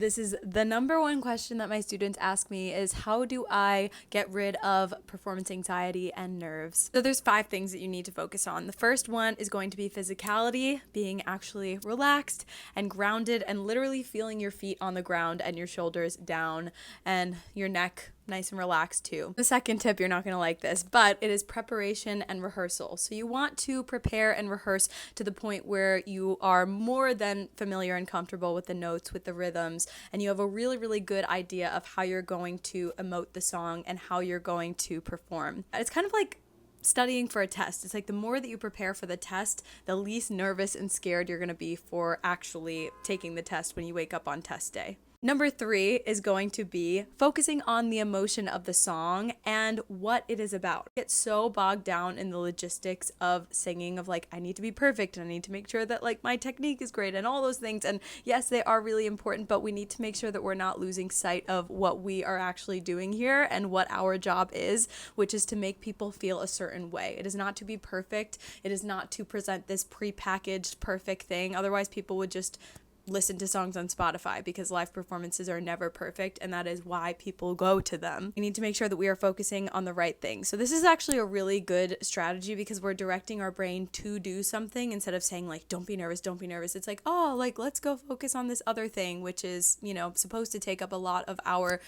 This is the number one question that my students ask me is how do I get rid of performance anxiety and nerves? So there's 5 things that you need to focus on. The first one is going to be physicality, being actually relaxed and grounded and literally feeling your feet on the ground and your shoulders down and your neck nice and relaxed too. The second tip, you're not going to like this, but it is preparation and rehearsal. So you want to prepare and rehearse to the point where you are more than familiar and comfortable with the notes, with the rhythms, and you have a really, really good idea of how you're going to emote the song and how you're going to perform. It's kind of like studying for a test. It's like the more that you prepare for the test, the least nervous and scared you're going to be for actually taking the test when you wake up on test day. Number 3 is going to be focusing on the emotion of the song and what it is about. I get so bogged down in the logistics of singing of like, I need to be perfect and I need to make sure that like my technique is great and all those things. And yes, they are really important, but we need to make sure that we're not losing sight of what we are actually doing here and what our job is, which is to make people feel a certain way. It is not to be perfect. It is not to present this prepackaged perfect thing. Otherwise, people would just listen to songs on Spotify because live performances are never perfect, and that is why people go to them. We need to make sure that we are focusing on the right thing. So this is actually a really good strategy because we're directing our brain to do something instead of saying like, don't be nervous, don't be nervous. It's like, oh, like let's go focus on this other thing, which is, supposed to take up a lot of our,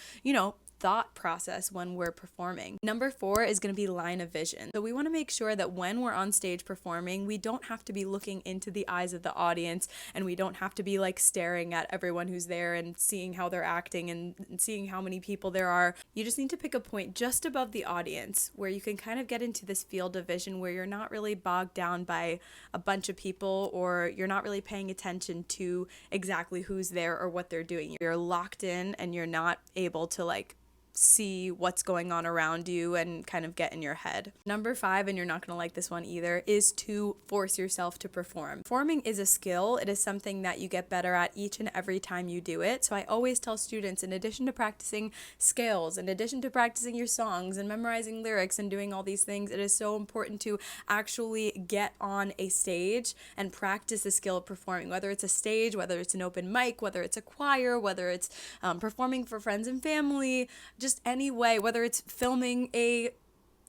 thought process when we're performing. Number 4 is going to be line of vision. So we want to make sure that when we're on stage performing, we don't have to be looking into the eyes of the audience and we don't have to be like staring at everyone who's there and seeing how they're acting and seeing how many people there are. You just need to pick a point just above the audience where you can kind of get into this field of vision where you're not really bogged down by a bunch of people or you're not really paying attention to exactly who's there or what they're doing. You're locked in and you're not able to like see what's going on around you and kind of get in your head. Number 5, and you're not going to like this one either, is to force yourself to perform. Performing is a skill. It is something that you get better at each and every time you do it. So I always tell students, in addition to practicing scales, in addition to practicing your songs and memorizing lyrics and doing all these things, it is so important to actually get on a stage and practice the skill of performing, whether it's a stage, whether it's an open mic, whether it's a choir, whether it's performing for friends and family, just any way, whether it's filming a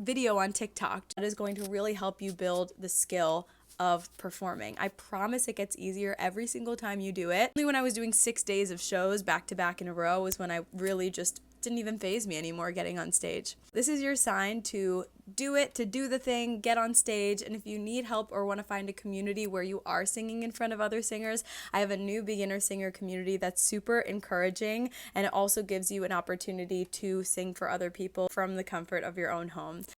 video on TikTok, that is going to really help you build the skill of performing. I promise it gets easier every single time you do it. Only when I was doing 6 days of shows back to back in a row was when I really just didn't even faze me anymore getting on stage. This is your sign to do it, to do the thing, get on stage, and if you need help or want to find a community where you are singing in front of other singers, I have a new beginner singer community that's super encouraging, and it also gives you an opportunity to sing for other people from the comfort of your own home.